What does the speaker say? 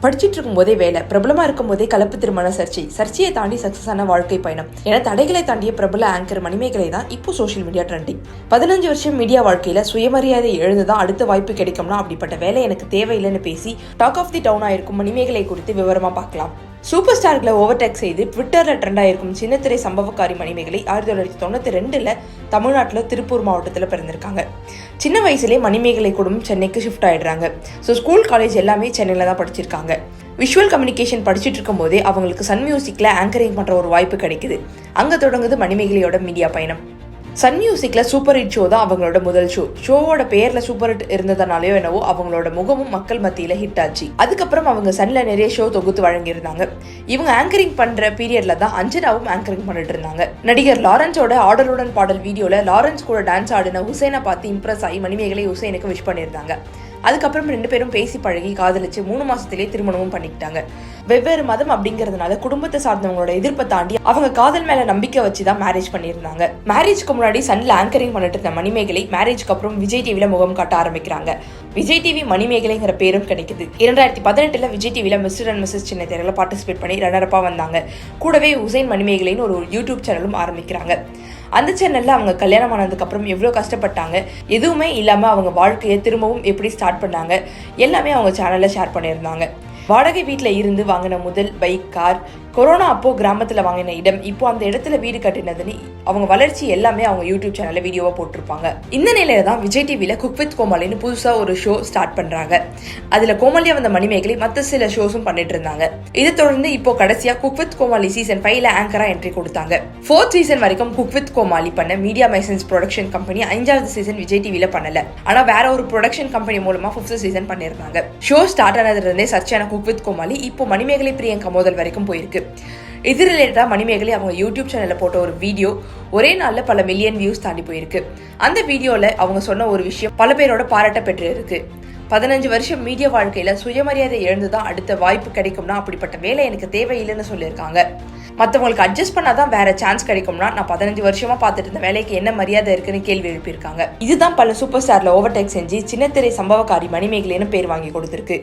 படிச்சுட்டு இருக்கும் போதே வேலை, பிரபலமா இருக்கும் போதே கலப்பு திருமண சர்ச்சையை தாண்டி சக்சஸ் ஆன வாழ்க்கை பயணம் என தடைகளை தாண்டிய பிரபல ஆங்கர் மணிமேகலை தான் இப்போ சோஷியல் மீடியா ட்ரெண்டிங். 15 வருஷம் மீடியா வாழ்க்கையில சுயமரியாதை எழுந்துதான் அடுத்த வாய்ப்பு கிடைக்கும்னா அப்படிப்பட்ட வேலை எனக்கு தேவையில்லைன்னு பேசி டாக் ஆஃப் தி டவுனா இருக்கும் மணிமேகலை குறித்து விவரமா பார்க்கலாம். சூப்பர் ஸ்டார்களை ஓவர்டேக் செய்து ட்விட்டர்ல ட்ரெண்ட் ஆயிருக்கும் சின்னத்திரை சம்பவக்காரி மணிமேகலை 1992 தமிழ்நாட்டில் திருப்பூர் மாவட்டத்தில் பிறந்திருக்காங்க. சின்ன வயசுலேயே மணிமேகலை குடும்பம் சென்னைக்கு ஷிஃப்ட் ஆயிடுறாங்க. ஸோ ஸ்கூல் காலேஜ் எல்லாமே சென்னையில் தான் படிச்சிருக்காங்க. விஷுவல் கம்யூனிகேஷன் படிச்சுட்டு இருக்கும் போதே அவங்களுக்கு சன் மியூசிக்ல ஆங்கரிங் பண்ற ஒரு வாய்ப்பு கிடைக்குது. அங்க தொடங்குது மணிமேகலையோட மீடியா பயணம். சன் மியூசிக்ல சூப்பர் ஹிட் ஷோ தான் அவங்களோட முதல் ஷோவோட பேர்ல சூப்பர் ஹிட் இருந்ததுனாலயோ என்னவோ அவங்களோட முகமும் மக்கள் மத்தியில ஹிட் ஆச்சு. அதுக்கப்புறம் அவங்க சன்ல நிறைய ஷோ தொகுத்து வழங்கியிருந்தாங்க. இவங்க ஆங்கரிங் பண்ற பீரியட்ல தான் அஞ்சனாவும் ஆங்கரிங் பண்ணிட்டு இருந்தாங்க. நடிகர் லாரன்ஸோட ஆடலுடன் பாடல் வீடியோல லாரன்ஸ் கூட டான்ஸ் ஆடின ஹுசைனை பார்த்து இம்ப்ரெஸ் ஆகி மணிமேகலை ஹுசைனுக்கு விஷ் பண்ணியிருந்தாங்க. அதுக்கப்புறம் 2 பேரும் பேசி பழகி காதலிச்சு 3 மாசத்திலேயே திருமணமும் பண்ணிக்கிட்டாங்க. வெவ்வேறு மதம் அப்படிங்கறதுனால குடும்பத்தை சார்ந்தவங்களோட எதிர்ப்பை தாண்டி அவங்க காதல் மேல நம்பிக்கை வச்சுதான் மேரேஜ் பண்ணியிருந்தாங்க. மேரேஜ்க்கு முன்னாடி சன்ல ஆங்கரிங் பண்ணிட்டு இருந்த மணிமேகலை மேரேஜ்க்கு அப்புறம் விஜய் டிவில முகம் காட்ட ஆரம்பிக்கிறாங்க. விஜய் டிவி மணிமேகலைங்கிற பேரும் கிடைக்குது. 2018 விஜய் டிவில மிஸ்டர் அண்ட் மிஸ்ஸஸ் சின்ன திரையில பார்ட்டிசிபேட் பண்ணி ரன்னரப்பா வந்தாங்க. கூடவே ஹுசைன் மணிமேகலைன்னு ஒரு யூடியூப் சேனலும் ஆரம்பிக்கிறாங்க. அந்த சேனல்ல அவங்க கல்யாணம் ஆனதுக்கு அப்புறம் எவ்வளவு கஷ்டப்பட்டாங்க, எதுவுமே இல்லாம அவங்க வாழ்க்கையை திரும்பவும் எப்படி ஸ்டார்ட் பண்ணாங்க, எல்லாமே அவங்க சேனல்ல ஷேர் பண்ணியிருந்தாங்க. வாடகை வீட்டுல இருந்து வாங்கின முதல் பைக், கார், கொரோனா அப்போ கிராமத்துல வாங்கின இடம், இப்போ அந்த இடத்துல வீடு கட்டினதுன்னு அவங்க வளர்ச்சி எல்லாமே அவங்க யூடியூப் சேனல்ல வீடியோவா போட்டிருப்பாங்க. இந்த நிலையில தான் விஜய் டிவில குக் வித் கோமாளின்னு புதுசா ஒரு ஷோ ஸ்டார்ட் பண்றாங்க. அதுல கோமாளியா வந்த மணிமேகலை மற்ற சில ஷோஸும் பண்ணிட்டு இருந்தாங்க. இதை தொடர்ந்து இப்போ கடைசியா குக் வித் கோமாளி சீசன் 5ல ஆங்கரா என்ட்ரி கொடுத்தாங்க. 4th சீசன் வரைக்கும் குக் வித் கோமாளி பண்ண மீடியா மைசன்ஸ் ப்ரொடக்ஷன் கம்பெனி 5வது சீசன் விஜய் டிவில பண்ணல. ஆனா வேற ஒரு ப்ரொடக்ஷன் கம்பெனி மூலமா 5th சீசன் பண்ணிருந்தாங்க. ஷோ ஸ்டார்ட் ஆனதுல இருந்தே சர்ச்சையான குக் வித் கோமாளி இப்போ மணிமேகலை பிரியங்கா மோதல் வரைக்கும் போயிருக்கு. இது ரிலேட்டடா மணிமேகலை அவங்க யூடியூப் சேனல்ல போட்ட ஒரு வீடியோ ஒரே நாள்ல பல மில்லியன் வியூஸ் தாண்டி போயிருக்கு. அந்த வீடியோல அவங்க சொன்ன ஒரு விஷயம் பல பேரோட பாராட்ட பெற்று இருக்கு. 15 வருஷம் மீடியா வாழ்க்கையில சுயமரியாதை எழுந்துதான் அடுத்த வாய்ப்பு கிடைக்கும்னா அப்படிப்பட்ட வேலை எனக்கு தேவையில்லைன்னு சொல்லியிருக்காங்க. மற்றவங்களுக்கு அட்ஜஸ்ட் பண்ணாதான் வேற சான்ஸ் கிடைக்கும்னா நான் 15 வருஷமா பார்த்துட்டு இருந்த வேலைக்கு என்ன மரியாதை இருக்குன்னு கேள்வி எழுப்பியிருக்காங்க. இதுதான் பல சூப்பர் ஸ்டார்ல ஓவர்டேக் செஞ்சு சின்னத்திரை சம்பவக்காரி மணிமேகலைன்னு பேர் வாங்கி கொடுத்திருக்கு.